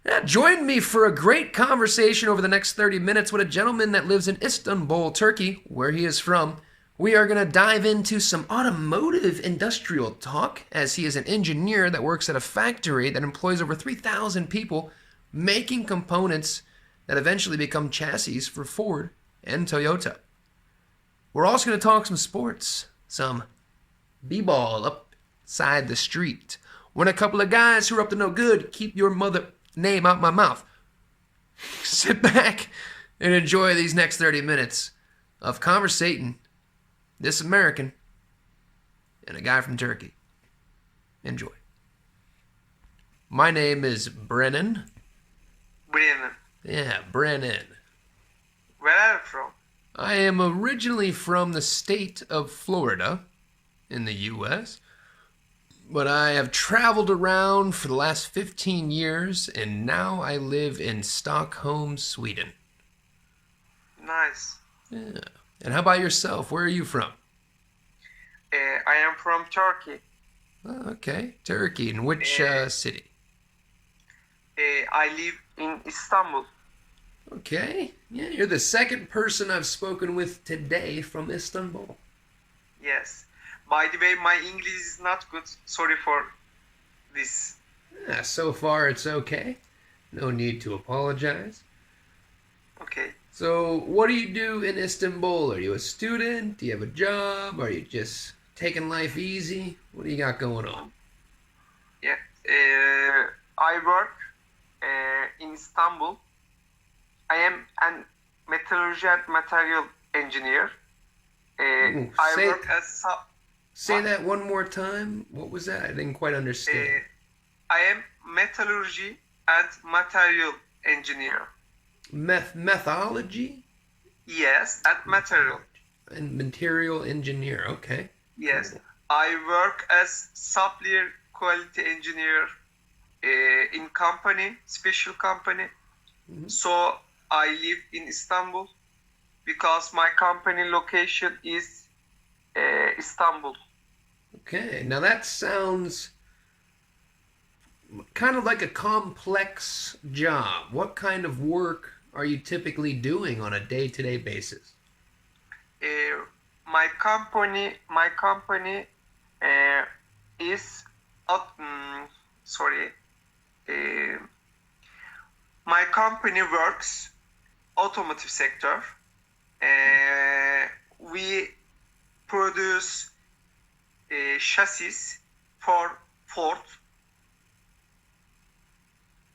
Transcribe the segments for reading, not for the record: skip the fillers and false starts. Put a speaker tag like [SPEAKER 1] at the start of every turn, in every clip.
[SPEAKER 1] Yeah, join me for a great conversation over the next 30 minutes with a gentleman that lives in Istanbul, Turkey, where he is from. We are going to dive into some automotive industrial talk, as he is an engineer that works at a factory that employs over 3,000 people making components that eventually become chassis for Ford and Toyota. We're also going to talk some sports, some b-ball upside the street. When a couple of guys who are up to no good keep your mother name out my mouth. Sit back and enjoy these next 30 minutes of conversating this American and a guy from Turkey. Enjoy. My name is Brennan.
[SPEAKER 2] Brennan.
[SPEAKER 1] Yeah, Brennan.
[SPEAKER 2] Where are you from?
[SPEAKER 1] I am originally from the state of Florida in the U.S., but I have traveled around for the last 15 years, and now I live in Stockholm, Sweden.
[SPEAKER 2] Nice.
[SPEAKER 1] Yeah. And how about yourself? Where are you from?
[SPEAKER 2] I am from Turkey.
[SPEAKER 1] Oh, okay, Turkey. In which city?
[SPEAKER 2] I live in Istanbul.
[SPEAKER 1] Okay. Yeah, you're the second person I've spoken with today from Istanbul.
[SPEAKER 2] Yes. By the way, my English is not good. Sorry for this.
[SPEAKER 1] Yeah, so far it's okay. No need to apologize.
[SPEAKER 2] Okay.
[SPEAKER 1] So, what do you do in Istanbul? Are you a student? Do you have a job? Are you just taking life easy? What do you got going on?
[SPEAKER 2] Yeah. I work in Istanbul. I am an metallurgy and material engineer.
[SPEAKER 1] Ooh,
[SPEAKER 2] I work as
[SPEAKER 1] say
[SPEAKER 2] what?
[SPEAKER 1] that one more time. What was that? I didn't quite understand.
[SPEAKER 2] I am metallurgy and material engineer.
[SPEAKER 1] Methodology
[SPEAKER 2] Yes, and material.
[SPEAKER 1] and material engineer. Okay.
[SPEAKER 2] Yes,
[SPEAKER 1] Cool.
[SPEAKER 2] I work as supplier quality engineer in company, special company.
[SPEAKER 1] Mhm.
[SPEAKER 2] So I live in Istanbul because my company location is Istanbul.
[SPEAKER 1] Okay. Now that sounds kind of like a complex job. What kind of work are you typically doing on a day-to-day basis?
[SPEAKER 2] Uh, my company is sorry. Uh, my company works automotive sector. We produce chassis for Ford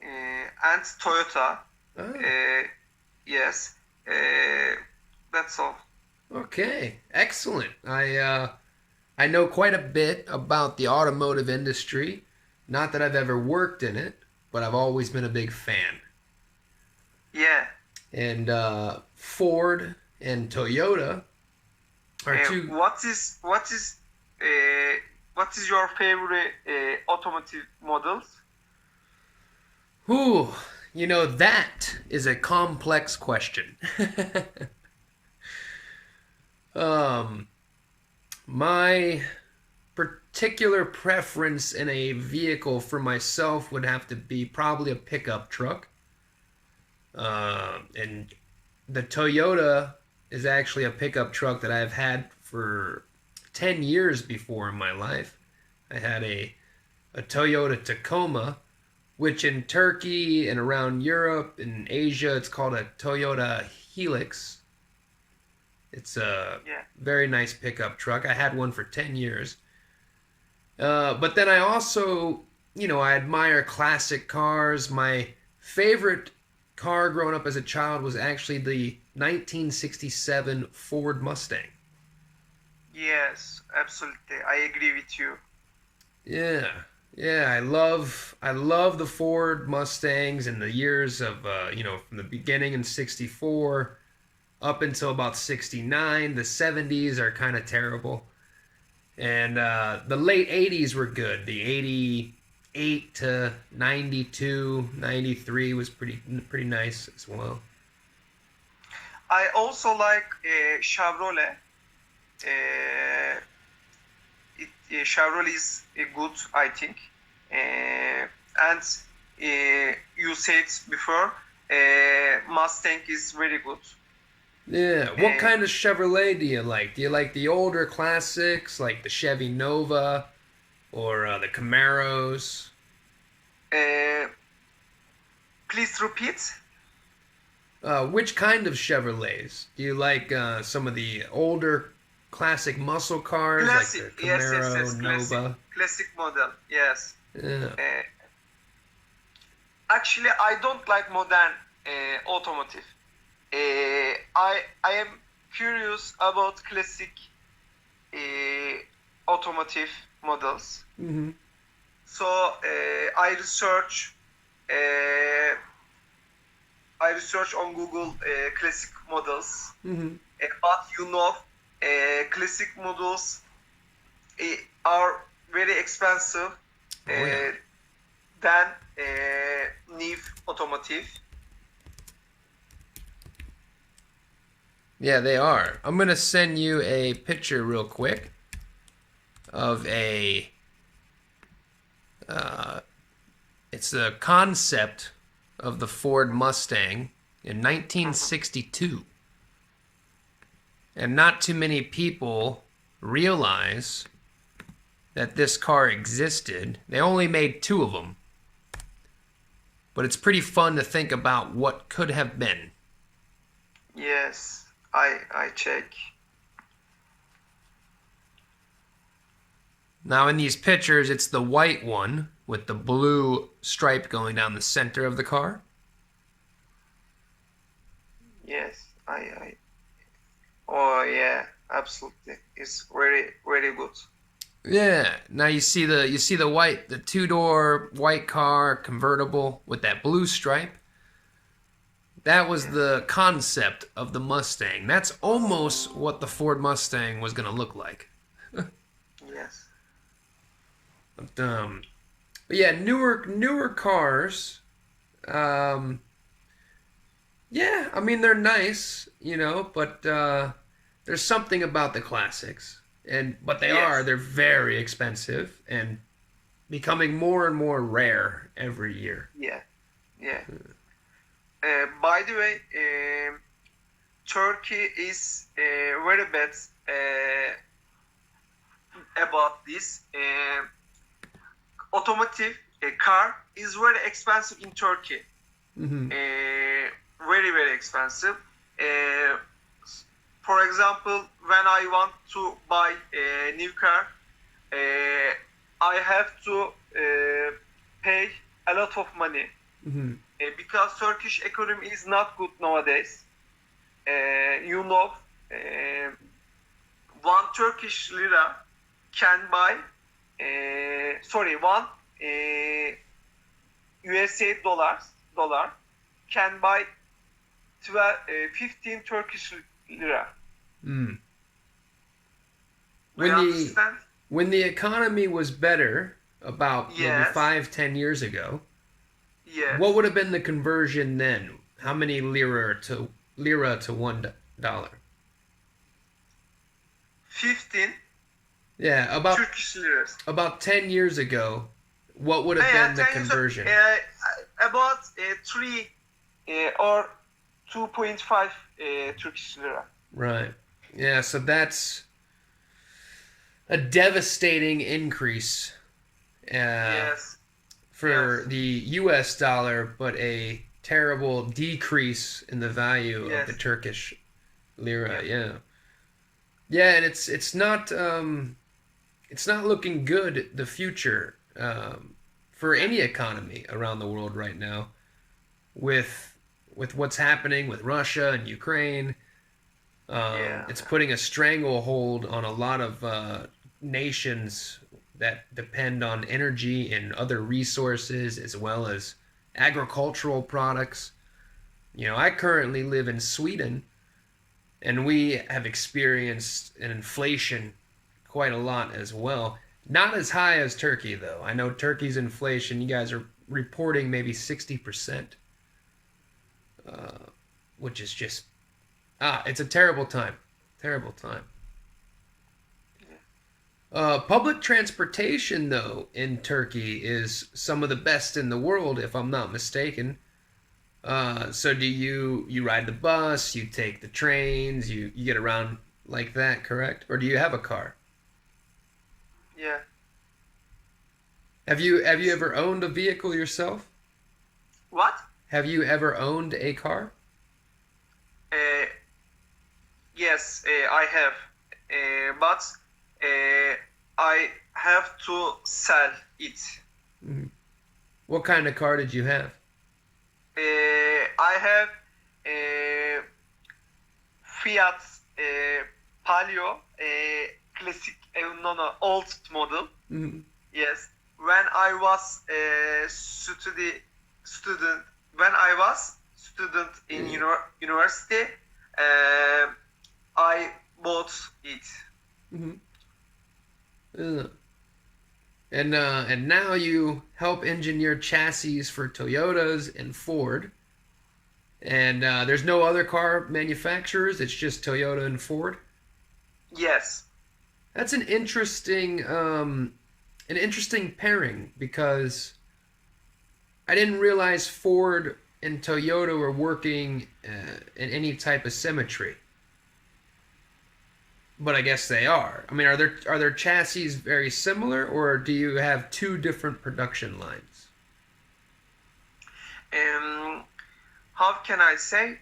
[SPEAKER 2] and Toyota.
[SPEAKER 1] Oh,
[SPEAKER 2] Yes, that's all.
[SPEAKER 1] okay. Excellent. I know quite a bit about the automotive industry. Not that I've ever worked in it, but I've always been a big fan.
[SPEAKER 2] Yeah.
[SPEAKER 1] And Ford and Toyota are
[SPEAKER 2] Uh,
[SPEAKER 1] two.
[SPEAKER 2] what is what is what is your favorite automotive models?
[SPEAKER 1] Whew, that is a complex question. um, my particular preference in a vehicle for myself would have to be probably a pickup truck. And the Toyota is actually a pickup truck that I've had for 10 years before in my life. I had a Toyota Tacoma, which in Turkey and around Europe and Asia, it's called a Toyota Helix. It's a
[SPEAKER 2] Yeah.
[SPEAKER 1] very nice pickup truck. I had one for 10 years. But then I also, I admire classic cars. My favorite car growing up as a child was actually the 1967 Ford Mustang.
[SPEAKER 2] Yes, absolutely. I agree with you.
[SPEAKER 1] Yeah, yeah, I love the Ford Mustangs and the years of from the beginning in '64 up until about '69. The '70s are kind of terrible, and the late '80s were good. The '88 to '92, '93 was pretty nice as well.
[SPEAKER 2] I also like Chevrolet. Chevrolet is good, I think. And you said before, Mustang is very good.
[SPEAKER 1] Yeah. What
[SPEAKER 2] Uh,
[SPEAKER 1] kind of Chevrolet do you like? Do you like the older classics, like the Chevy Nova or the Camaros?
[SPEAKER 2] uh, please repeat.
[SPEAKER 1] Which kind of Chevrolets? Do you like some of the older classic muscle cars, like
[SPEAKER 2] Classic,
[SPEAKER 1] the
[SPEAKER 2] yes, yes,
[SPEAKER 1] Camaro,
[SPEAKER 2] yes, classic,
[SPEAKER 1] Nova?
[SPEAKER 2] classic model, yes.
[SPEAKER 1] Yeah.
[SPEAKER 2] Uh, Actually, I don't like modern automotive. I am curious about classic uh, automotive models.
[SPEAKER 1] Mm-hmm.
[SPEAKER 2] So uh, I research on Google classic models.
[SPEAKER 1] Mm-hmm.
[SPEAKER 2] But classic models are very expensive
[SPEAKER 1] Oh yeah.
[SPEAKER 2] than new automotive.
[SPEAKER 1] Yeah, they are. I'm gonna send you a picture real quick of a. It's a concept of the Ford Mustang in 1962, and not too many people realize that this car existed. They only made two of them, but it's pretty fun to think about what could have been.
[SPEAKER 2] Yes, I check.
[SPEAKER 1] Now, in these pictures, it's the white one with the blue stripe going down the center of the car.
[SPEAKER 2] Yes, I. Oh yeah, absolutely. It's very very good.
[SPEAKER 1] Yeah. Now you see the white, the two-door white car convertible with that blue stripe. That was
[SPEAKER 2] Yeah.
[SPEAKER 1] the concept of the Mustang. That's almost what the Ford Mustang was going to look like.
[SPEAKER 2] Yes.
[SPEAKER 1] But, but yeah, newer cars. Um, yeah, I mean they're nice, but there's something about the classics, but
[SPEAKER 2] Yes.
[SPEAKER 1] they're very expensive and becoming more and more rare every year.
[SPEAKER 2] Yeah. Yeah. By the way, Turkey is very bad about this. Automotive car is very expensive in Turkey.
[SPEAKER 1] Mm-hmm.
[SPEAKER 2] Very very expensive. Uh, for example, when I want to buy a new car, I have to pay a lot of money
[SPEAKER 1] Mm-hmm.
[SPEAKER 2] because Turkish economy is not good nowadays. You know, one Turkish lira can buy, one USA dollar can buy 15 Turkish lira.
[SPEAKER 1] Mm.
[SPEAKER 2] Do you
[SPEAKER 1] When the
[SPEAKER 2] understand?
[SPEAKER 1] when the economy was better, about maybe
[SPEAKER 2] Yes,
[SPEAKER 1] 5-10 years ago, what
[SPEAKER 2] yes.
[SPEAKER 1] would have been the conversion then? How many lira to $1?
[SPEAKER 2] 15
[SPEAKER 1] Yeah, about
[SPEAKER 2] Turkish liras.
[SPEAKER 1] about 10 years ago, what would have
[SPEAKER 2] Yeah,
[SPEAKER 1] been the
[SPEAKER 2] 10 years,
[SPEAKER 1] conversion?
[SPEAKER 2] about 3 or 2.5 Turkish lira.
[SPEAKER 1] Right. Yeah, so that's a devastating increase uh,
[SPEAKER 2] Yes,
[SPEAKER 1] for
[SPEAKER 2] yes,
[SPEAKER 1] the US dollar, but a terrible decrease in the value of the
[SPEAKER 2] yes,
[SPEAKER 1] Turkish lira.
[SPEAKER 2] yes,
[SPEAKER 1] Yeah. Yeah, and it's not looking good the future for
[SPEAKER 2] yeah,
[SPEAKER 1] any economy around the world right now with what's happening with Russia and Ukraine.
[SPEAKER 2] yeah,
[SPEAKER 1] It's putting a stranglehold on a lot of nations that depend on energy and other resources as well as agricultural products. I currently live in Sweden, and we have experienced an inflation quite a lot as well. Not as high as Turkey, though. I know Turkey's inflation, you guys are reporting maybe 60%, which is it's a terrible time. Terrible time.
[SPEAKER 2] yeah.
[SPEAKER 1] Public transportation, though, in Turkey is some of the best in the world, if I'm not mistaken. So do you ride the bus, you take the trains, you get around like that, correct? Or do you have a car?
[SPEAKER 2] Yeah.
[SPEAKER 1] Have you ever owned a vehicle yourself?
[SPEAKER 2] What?
[SPEAKER 1] Have you ever owned a car?
[SPEAKER 2] Uh, yes, I have, but I have to sell it.
[SPEAKER 1] Mhm. What kind of car did you have?
[SPEAKER 2] I have Fiat Palio, classic, no, old model.
[SPEAKER 1] Mhm.
[SPEAKER 2] Yes, when I was student, when I was student in
[SPEAKER 1] Yeah.
[SPEAKER 2] university, uh, I bought it.
[SPEAKER 1] Mhm. Yeah. And now you help engineer chassis for Toyotas and Ford. And there's no other car manufacturers. It's just Toyota and Ford.
[SPEAKER 2] Yes,
[SPEAKER 1] That's an interesting pairing because I didn't realize Ford and Toyota were working in any type of symmetry. But I guess they are. I mean, are their chassis very similar, or do you have two different production lines?
[SPEAKER 2] um, how can I say?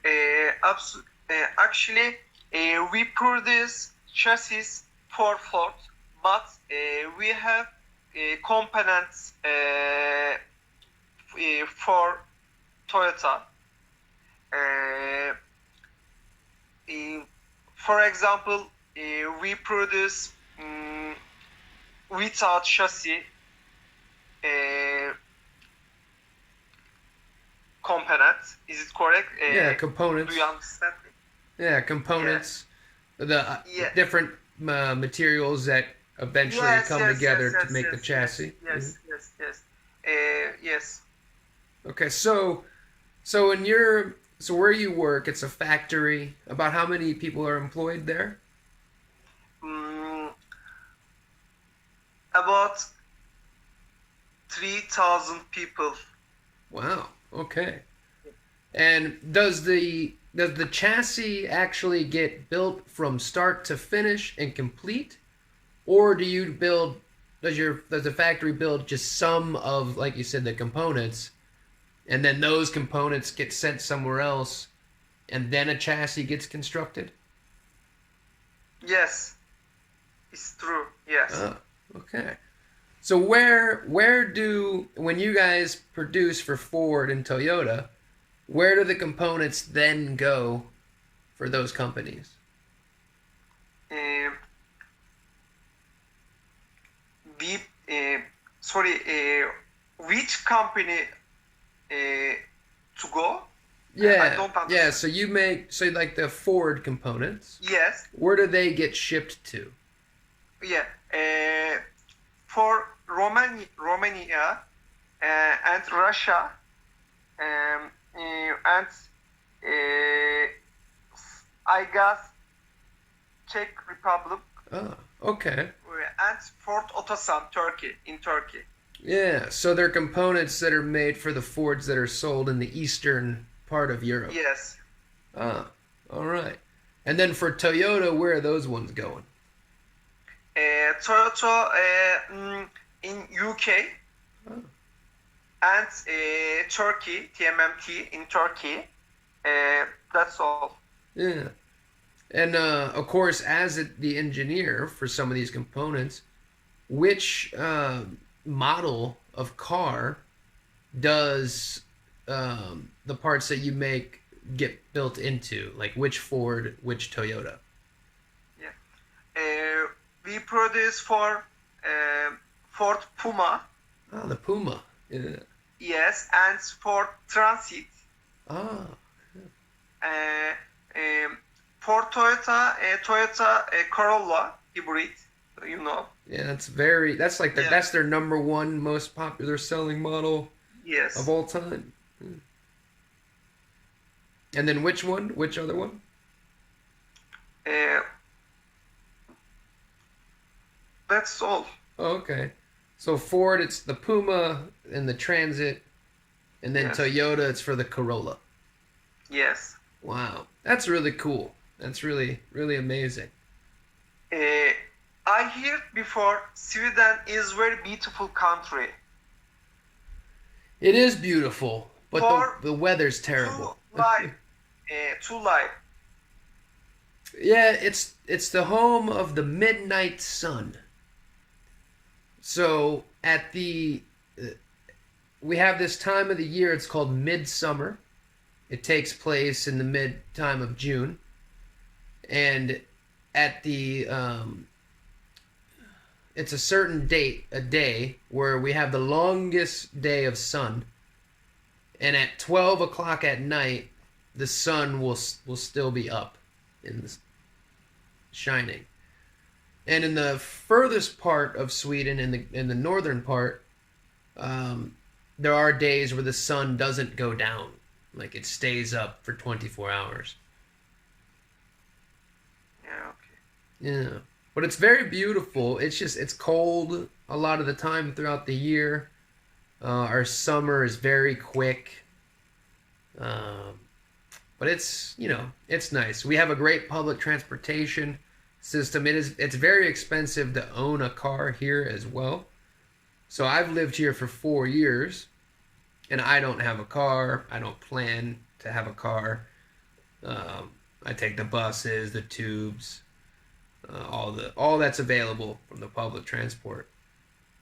[SPEAKER 2] Actually, we produce chassis for Ford, but we have components for Toyota. Uh, for example, we produce without chassis uh, components. Is it correct?
[SPEAKER 1] Yeah,
[SPEAKER 2] Do you
[SPEAKER 1] components.
[SPEAKER 2] understand me?
[SPEAKER 1] Yeah,
[SPEAKER 2] Yeah.
[SPEAKER 1] components. The
[SPEAKER 2] Yeah.
[SPEAKER 1] different materials that eventually
[SPEAKER 2] Yes.
[SPEAKER 1] come
[SPEAKER 2] Yes. Yes.
[SPEAKER 1] together to
[SPEAKER 2] Yes.
[SPEAKER 1] make the
[SPEAKER 2] Yes. Yes.
[SPEAKER 1] chassis. Mhm.
[SPEAKER 2] Yes. Yes. Yes. Yes.
[SPEAKER 1] Okay, so so where you work, it's a factory. About how many people are employed there?
[SPEAKER 2] Mm, about 3,000 people.
[SPEAKER 1] Wow. Okay. And does the chassis actually get built from start to finish and complete, or do you build does the factory build just some of, like you said, the components, and then those components get sent somewhere else, and then a chassis gets constructed?
[SPEAKER 2] Yes, it's true. Yes.
[SPEAKER 1] Oh, okay. So where do when you guys produce for Ford and Toyota, where do the components then go for those companies?
[SPEAKER 2] Um, we sorry. Which company to go? I
[SPEAKER 1] Yeah,
[SPEAKER 2] don't
[SPEAKER 1] yeah.
[SPEAKER 2] understand.
[SPEAKER 1] So you make so like the Ford components.
[SPEAKER 2] Yes.
[SPEAKER 1] Where do they get shipped to?
[SPEAKER 2] Yeah. For Romania and Russia and I guess Czech Republic
[SPEAKER 1] Oh, okay.
[SPEAKER 2] and Fort Otosan, Turkey, in Turkey.
[SPEAKER 1] Yeah. So they're components that are made for the Fords that are sold in the eastern part of Europe.
[SPEAKER 2] Yes.
[SPEAKER 1] Ah, all right. And then for Toyota, where are those ones going?
[SPEAKER 2] Toyota in UK
[SPEAKER 1] Oh,
[SPEAKER 2] and Turkey, TMMT in Turkey. That's all.
[SPEAKER 1] yeah. And of course, as the engineer for some of these components, which model of car does the parts that you make get built into? Like which Ford, which Toyota?
[SPEAKER 2] Yeah. We produce for Ford Puma,
[SPEAKER 1] Ah, the Puma. Yeah.
[SPEAKER 2] yes, and for Transit.
[SPEAKER 1] Ah,
[SPEAKER 2] Uh, um, for Toyota, Toyota Corolla hybrid, you know.
[SPEAKER 1] yeah. That's like
[SPEAKER 2] Yeah.
[SPEAKER 1] that's their number one most popular selling model of
[SPEAKER 2] Yes.
[SPEAKER 1] all time. Hmm. And then which one? Which other one?
[SPEAKER 2] Uh, That's all.
[SPEAKER 1] Oh, okay. So Ford, it's the Puma and the Transit, and then
[SPEAKER 2] Yes.
[SPEAKER 1] Toyota, it's for the Corolla.
[SPEAKER 2] Yes.
[SPEAKER 1] Wow, that's really cool. That's really, really amazing.
[SPEAKER 2] Uh, I heard before Sweden is very beautiful country.
[SPEAKER 1] It is beautiful, but
[SPEAKER 2] For
[SPEAKER 1] the weather's
[SPEAKER 2] to
[SPEAKER 1] terrible.
[SPEAKER 2] life, to life.
[SPEAKER 1] Yeah, it's the home of the midnight sun. So at the we have this time of the year. It's called midsummer. It takes place in the mid time of June, and at the it's a certain date, a day where we have the longest day of sun, and at 12 o'clock at night, the sun will still be up in the shining. And in the furthest part of Sweden, in the northern part, there are days where the sun doesn't go down, like it stays up for 24 hours.
[SPEAKER 2] Yeah, okay.
[SPEAKER 1] Yeah, but it's very beautiful. It's cold a lot of the time throughout the year. Our summer is very quick, um, but it's nice. We have a great public transportation system. It's very expensive to own a car here as well. So I've lived here for 4 years, and I don't have a car. I don't plan to have a car. I take the buses, the tubes, all that's available from the public transport.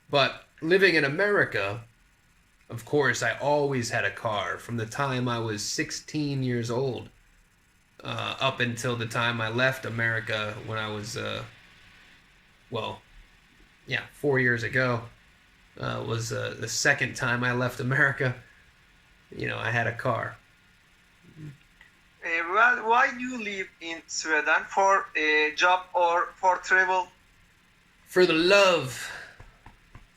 [SPEAKER 1] But living in America, of course, I always had a car from the time I was 16 years old up until the time I left America when I was, well, yeah, 4 years ago was the second time I left America. I had a car.
[SPEAKER 2] Well, why do you live in Sweden? For a job or for travel?
[SPEAKER 1] For the love.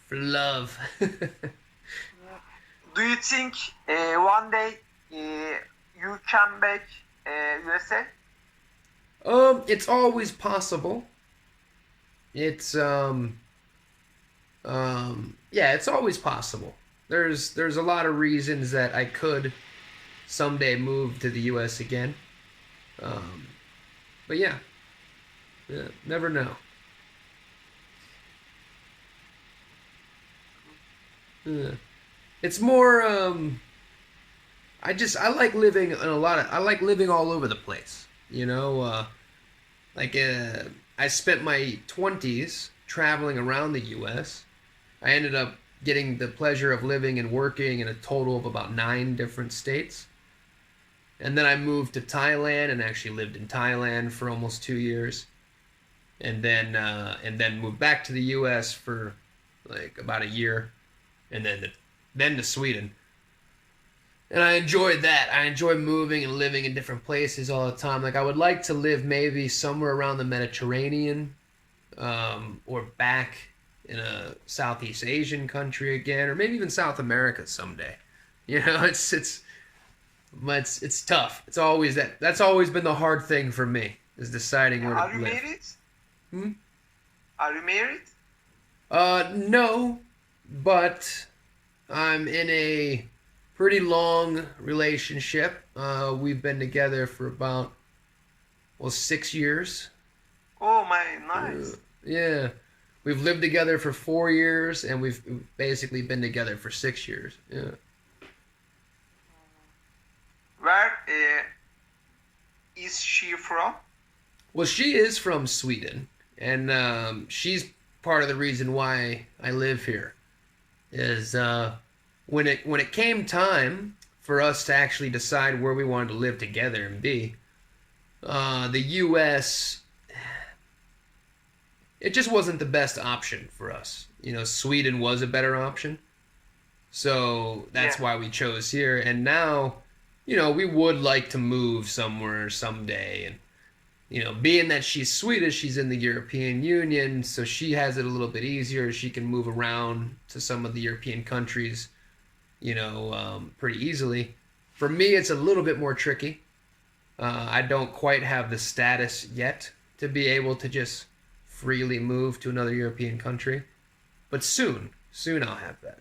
[SPEAKER 1] For love.
[SPEAKER 2] Do you think one day you come back USA?
[SPEAKER 1] It's always possible. It's yeah, it's always possible. There's a lot of reasons that I could someday move to the U.S. again. But yeah, never know. It's more. I like living in I like living all over the place. Like I spent my 20s traveling around the U.S. I ended up getting the pleasure of living and working in a total of about 9 different states. And then I moved to Thailand and actually lived in Thailand for almost 2 years. And then moved back to the US for like about a year, and then to Sweden. And I enjoyed that. I enjoy moving and living in different places all the time. Like I would like to live maybe somewhere around the Mediterranean, or back in a Southeast Asian country again, or maybe even South America someday. It's tough. It's always that's always been the hard thing for me, is deciding where to live.
[SPEAKER 2] Are you married?
[SPEAKER 1] Hmm?
[SPEAKER 2] Are you married?
[SPEAKER 1] No, but I'm in a pretty long relationship. We've been together for about 6 years.
[SPEAKER 2] Oh my, nice.
[SPEAKER 1] Yeah. We've lived together for 4 years, and we've basically been together for 6 years. Yeah.
[SPEAKER 2] Where is she from?
[SPEAKER 1] Well, she is from Sweden, and she's part of the reason why I live here. Is when it came time for us to actually decide where we wanted to live together and be, the U.S. it just wasn't the best option for us. Sweden was a better option, so that's why we chose here. And now, we would like to move somewhere someday, and being that she's Swedish, she's in the European Union, so she has it a little bit easier. She can move around to some of the European countries, pretty easily. For me, it's a little bit more tricky. I don't quite have the status yet to be able to just freely move to another European country. But soon I'll have that.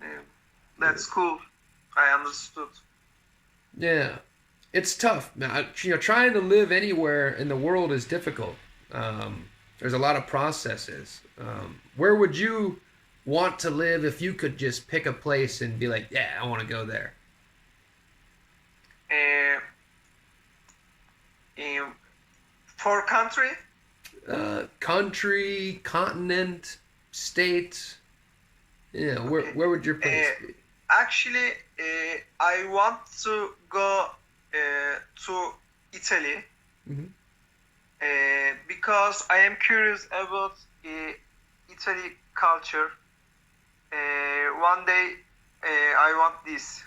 [SPEAKER 2] Um, that's cool. I understood.
[SPEAKER 1] Yeah, it's tough. Now, trying to live anywhere in the world is difficult. There's a lot of processes. Where would you want to live if you could just pick a place and be like, yeah, I want to go there?
[SPEAKER 2] Uh, um, for country,
[SPEAKER 1] Country, continent, state. Yeah,
[SPEAKER 2] okay.
[SPEAKER 1] where would your place
[SPEAKER 2] Uh,
[SPEAKER 1] be?
[SPEAKER 2] Actually, I want to go to Italy
[SPEAKER 1] Hmm.
[SPEAKER 2] because I am curious about Italy culture. One day, I want this.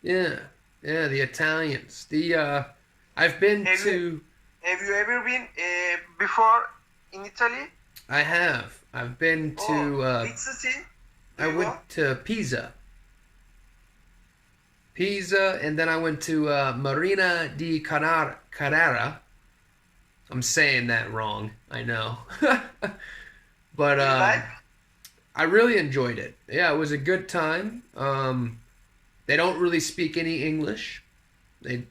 [SPEAKER 1] Yeah, yeah, the Italians. I've been
[SPEAKER 2] Have you
[SPEAKER 1] to.
[SPEAKER 2] Have you ever been before in Italy?
[SPEAKER 1] I have. I've been
[SPEAKER 2] Oh,
[SPEAKER 1] to.
[SPEAKER 2] which city do
[SPEAKER 1] I
[SPEAKER 2] you go?
[SPEAKER 1] went to Pisa, and then I went to Marina di Carrara. I'm saying that wrong, I know, but
[SPEAKER 2] Do you like?
[SPEAKER 1] I really enjoyed it. Yeah, it was a good time. They don't really speak any English. They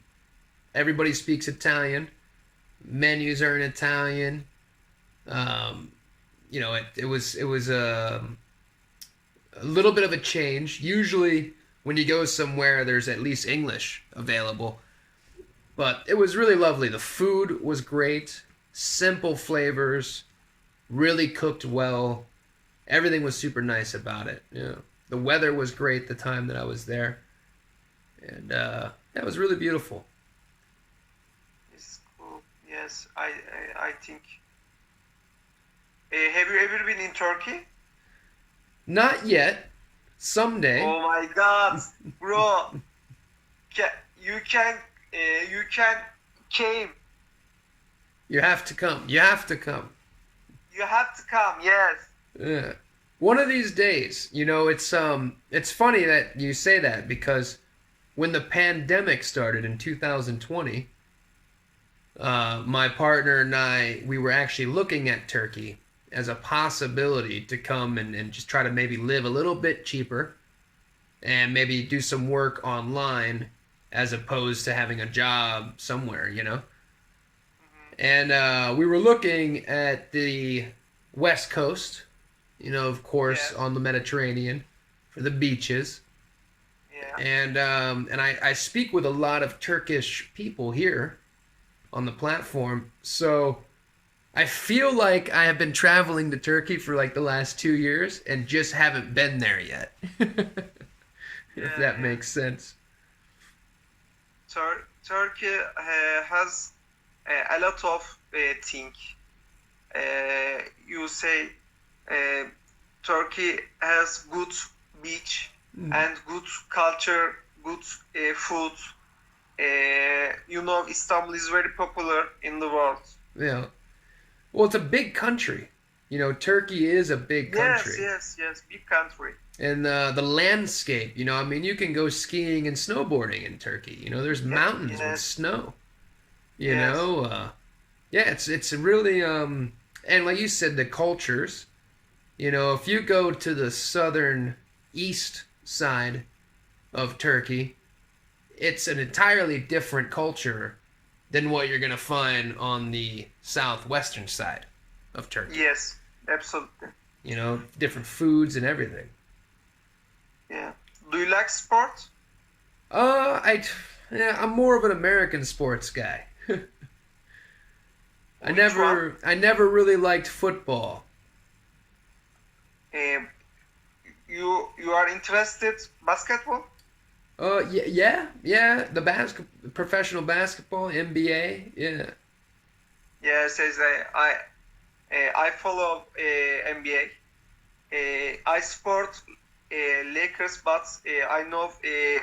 [SPEAKER 1] Everybody speaks Italian. Menus are in Italian. Um, it was a little bit of a change. Usually, when you go somewhere, there's at least English available. But it was really lovely. The food was great, simple flavors, really cooked well. Everything was super nice about it. Yeah, the weather was great the time that I was there, and it was really beautiful.
[SPEAKER 2] It's cool. Yes, I think. Have you ever been in Turkey?
[SPEAKER 1] Not yet. Someday.
[SPEAKER 2] Oh my God, bro! Ca- You can you can came.
[SPEAKER 1] You have to come. You have to come.
[SPEAKER 2] You have to come. Yes.
[SPEAKER 1] Yeah. One of these days, it's funny that you say that because when the pandemic started in 2020, my partner and we were actually looking at Turkey as a possibility to come and just try to maybe live a little bit cheaper and maybe do some work online as opposed to having a job somewhere. And we were looking at the West Coast, of course,
[SPEAKER 2] Yes.
[SPEAKER 1] on the Mediterranean for the beaches.
[SPEAKER 2] Yeah.
[SPEAKER 1] And I speak with a lot of Turkish people here on the platform. So I feel like I have been traveling to Turkey for like the last 2 years and just haven't been there yet. If
[SPEAKER 2] Yeah.
[SPEAKER 1] that
[SPEAKER 2] Yeah.
[SPEAKER 1] makes sense.
[SPEAKER 2] Turkey has a lot of things. You say uh, Turkey has good beach
[SPEAKER 1] Mm.
[SPEAKER 2] and good culture, good food. Istanbul is very popular in the world.
[SPEAKER 1] Yeah. Well, it's a big country. Turkey is a big
[SPEAKER 2] Yes,
[SPEAKER 1] country.
[SPEAKER 2] yes, yes, big country.
[SPEAKER 1] And the landscape, I mean, you can go skiing and snowboarding in Turkey. There's mountains with
[SPEAKER 2] Yes,
[SPEAKER 1] snow. You
[SPEAKER 2] yes,
[SPEAKER 1] know, yeah, it's really and like you said, the cultures. If you go to the southern east side of Turkey, it's an entirely different culture than what you're gonna find on the southwestern side of Turkey.
[SPEAKER 2] yes, absolutely.
[SPEAKER 1] Different foods and everything.
[SPEAKER 2] Yeah. Do you like sport?
[SPEAKER 1] Yeah, I'm more of an American sports guy. I
[SPEAKER 2] Which one?
[SPEAKER 1] never really liked football.
[SPEAKER 2] Um, you are interested basketball?
[SPEAKER 1] Yeah, the professional basketball, NBA, yeah.
[SPEAKER 2] Yes, as I follow NBA. I support Lakers, but I know they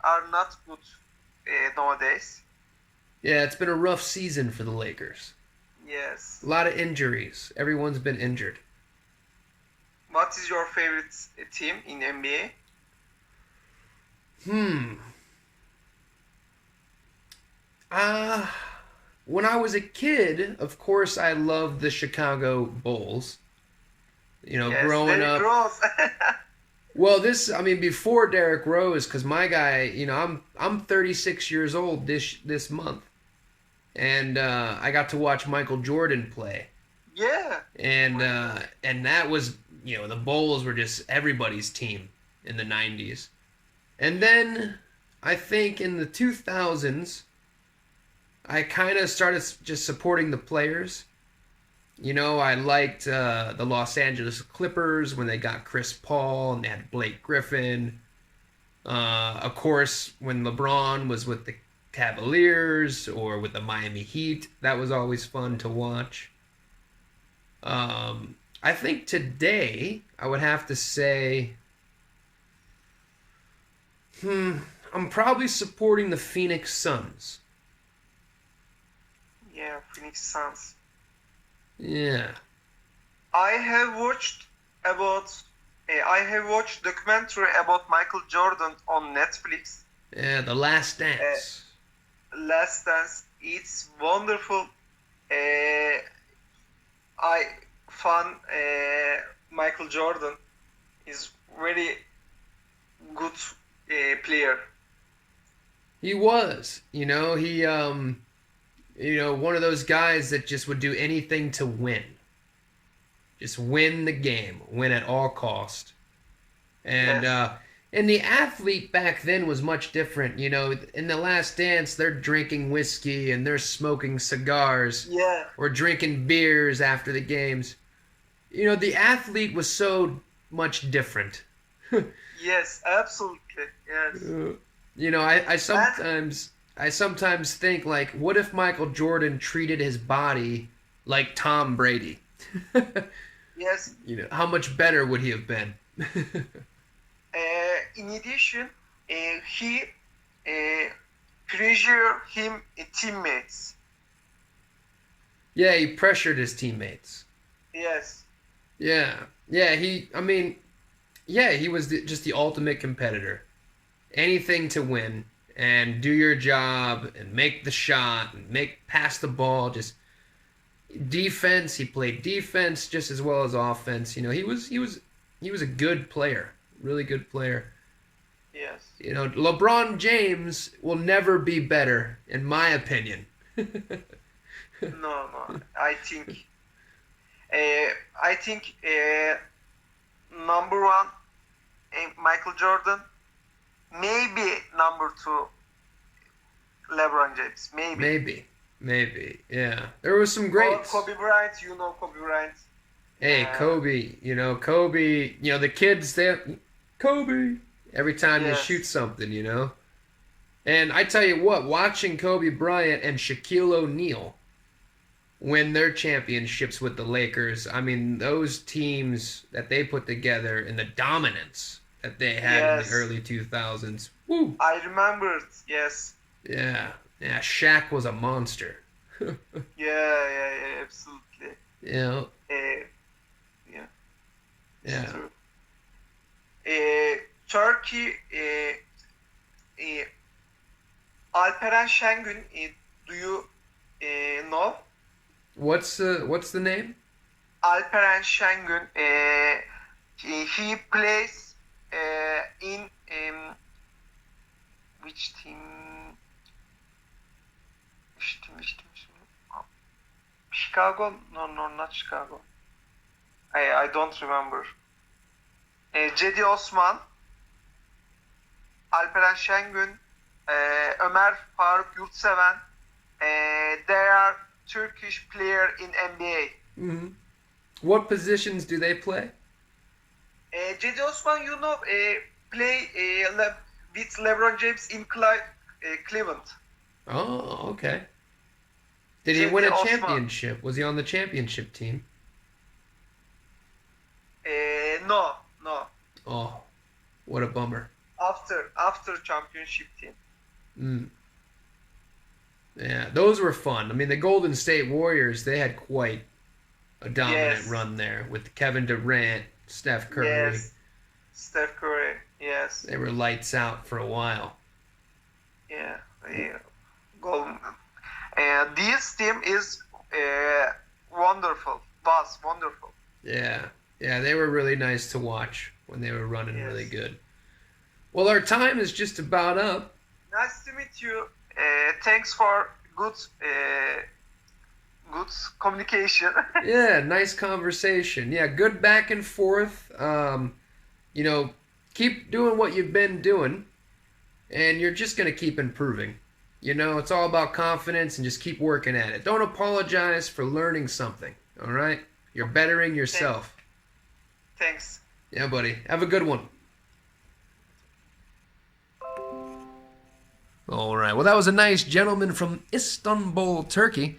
[SPEAKER 2] are not good nowadays.
[SPEAKER 1] Yeah, it's been a rough season for the Lakers.
[SPEAKER 2] Yes.
[SPEAKER 1] A lot of injuries. Everyone's been injured.
[SPEAKER 2] What is your favorite team in NBA?
[SPEAKER 1] Hmm. Uh, when I was a kid, of course, I loved the Chicago Bulls. You know,
[SPEAKER 2] Yes,
[SPEAKER 1] growing
[SPEAKER 2] Derrick
[SPEAKER 1] up.
[SPEAKER 2] Rose.
[SPEAKER 1] Well, I mean, before Derrick Rose, because my guy, you know, I'm 36 years old this month, and I got to watch Michael Jordan play,
[SPEAKER 2] Yeah. Oh
[SPEAKER 1] and
[SPEAKER 2] my God.
[SPEAKER 1] uh, and that was, you know, the Bulls were just everybody's team in the 90s, and then I think in the 2000s, I kind of started just supporting the players. You know, I liked the Los Angeles Clippers when they got Chris Paul and they had Blake Griffin. Of course, when LeBron was with the Cavaliers or with the Miami Heat, that was always fun to watch. I think today I would have to say, I'm probably supporting the Phoenix Suns.
[SPEAKER 2] Yeah, Phoenix Suns.
[SPEAKER 1] Yeah,
[SPEAKER 2] I have watched about I have watched documentary about Michael Jordan on Netflix.
[SPEAKER 1] yeah, The Last
[SPEAKER 2] Uh,
[SPEAKER 1] Dance.
[SPEAKER 2] Last Dance. It's wonderful. Uh, I fun Michael Jordan is very good player.
[SPEAKER 1] He was, one of those guys that just would do anything to win. Just win the game, win at all cost. And
[SPEAKER 2] Yes.
[SPEAKER 1] and the athlete back then was much different. You know, in The Last Dance, they're drinking whiskey and they're smoking cigars
[SPEAKER 2] Yeah.
[SPEAKER 1] or drinking beers after the games. You know, the athlete was so much different.
[SPEAKER 2] Yes. Absolutely. Yes.
[SPEAKER 1] You know, I
[SPEAKER 2] And
[SPEAKER 1] sometimes think like, what if Michael Jordan treated his body like Tom Brady?
[SPEAKER 2] yes.
[SPEAKER 1] You know, how much better would he have been?
[SPEAKER 2] In addition, he pressure him teammates.
[SPEAKER 1] Yeah, he pressured his teammates.
[SPEAKER 2] Yes.
[SPEAKER 1] Yeah, yeah. He was just the ultimate competitor. Anything to win and do your job and make the shot and pass the ball. Just defense. He played defense just as well as offense. You know, he was a good player, really good player.
[SPEAKER 2] Yes.
[SPEAKER 1] You know, LeBron James will never be better, in my opinion.
[SPEAKER 2] No, no. I think number one, Michael Jordan. Maybe number two, LeBron James. Maybe.
[SPEAKER 1] Maybe, yeah. There was some
[SPEAKER 2] Or
[SPEAKER 1] greats.
[SPEAKER 2] Kobe Bryant. You know Kobe Bryant.
[SPEAKER 1] Hey,
[SPEAKER 2] Uh,
[SPEAKER 1] Kobe. You know, the kids, Kobe. Every time they shoot
[SPEAKER 2] yes.
[SPEAKER 1] something, you know. And I tell you what, watching Kobe Bryant and Shaquille O'Neal win their championships with the Lakers, I mean, those teams that they put together and the dominance that they had in the
[SPEAKER 2] Yes.
[SPEAKER 1] early 2000s. Woo!
[SPEAKER 2] I remembered. Yes.
[SPEAKER 1] Yeah. Yeah, Shaq was a monster.
[SPEAKER 2] Yeah. Absolutely.
[SPEAKER 1] You know,
[SPEAKER 2] Uh, yeah. It's
[SPEAKER 1] yeah.
[SPEAKER 2] true. Turkey. Uh, Alperen Şengün. Do you know?
[SPEAKER 1] What's the name?
[SPEAKER 2] Alperen Şengün. He plays in which team? Which team? Chicago? No, not Chicago. I don't remember. Cedi Osman, Alperen Şengün, Ömer Faruk Yurtseven. They are Turkish player in NBA.
[SPEAKER 1] Hmm. What positions do they play?
[SPEAKER 2] Cedi Osman, play with LeBron James in Cleveland.
[SPEAKER 1] Oh, okay. Did he win
[SPEAKER 2] Cedi
[SPEAKER 1] a
[SPEAKER 2] Osman.
[SPEAKER 1] championship? Was he on the championship team?
[SPEAKER 2] No.
[SPEAKER 1] Oh, what a bummer.
[SPEAKER 2] After championship team.
[SPEAKER 1] Mm. Yeah, those were fun. I mean, the Golden State Warriors, they had quite a dominant
[SPEAKER 2] Yes.
[SPEAKER 1] run there with Kevin Durant, Steph Curry.
[SPEAKER 2] Yes. Steph Curry. Yes.
[SPEAKER 1] They were lights out for a while.
[SPEAKER 2] Yeah. Golden. And this team is wonderful. Was wonderful.
[SPEAKER 1] Yeah, they were really nice to watch when they were running
[SPEAKER 2] Yes.
[SPEAKER 1] really good. Well, our time is just about up.
[SPEAKER 2] Nice to meet you. Thanks for good communication.
[SPEAKER 1] Yeah, nice conversation. Yeah, good back and forth. Keep doing what you've been doing, and you're just going to keep improving. It's all about confidence and just keep working at it. Don't apologize for learning something, all right? You're bettering yourself.
[SPEAKER 2] Thanks.
[SPEAKER 1] Yeah, buddy. Have a good one. All right. Well, that was a nice gentleman from Istanbul, Turkey.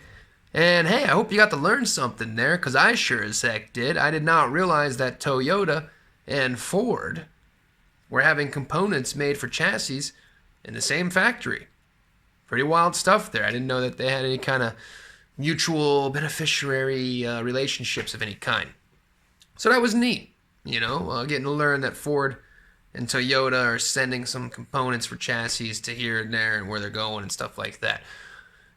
[SPEAKER 1] And hey, I hope you got to learn something there, because I sure as heck did. I did not realize that Toyota and Ford were having components made for chassis in the same factory. Pretty wild stuff there. I didn't know that they had any kind of mutual beneficiary relationships of any kind. So that was neat, getting to learn that Ford and Toyota are sending some components for chassis to here and there and where they're going and stuff like that.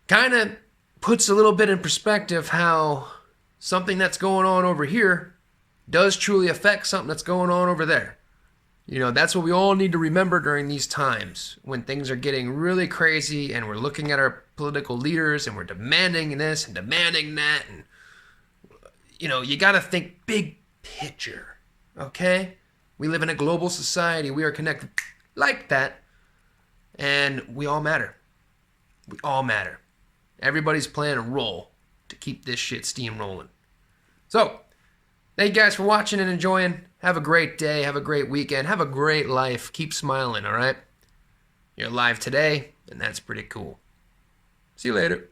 [SPEAKER 1] Kind of puts a little bit in perspective how something that's going on over here does truly affect something that's going on over there. That's what we all need to remember during these times when things are getting really crazy and we're looking at our political leaders and we're demanding this and demanding that. And, you got to think big picture, okay? We live in a global society. We are connected like that. And we all matter. We all matter. Everybody's playing a role to keep this shit steamrolling. So, thank you guys for watching and enjoying. Have a great day. Have a great weekend. Have a great life. Keep smiling, all right? You're alive today, and that's pretty cool. See you later.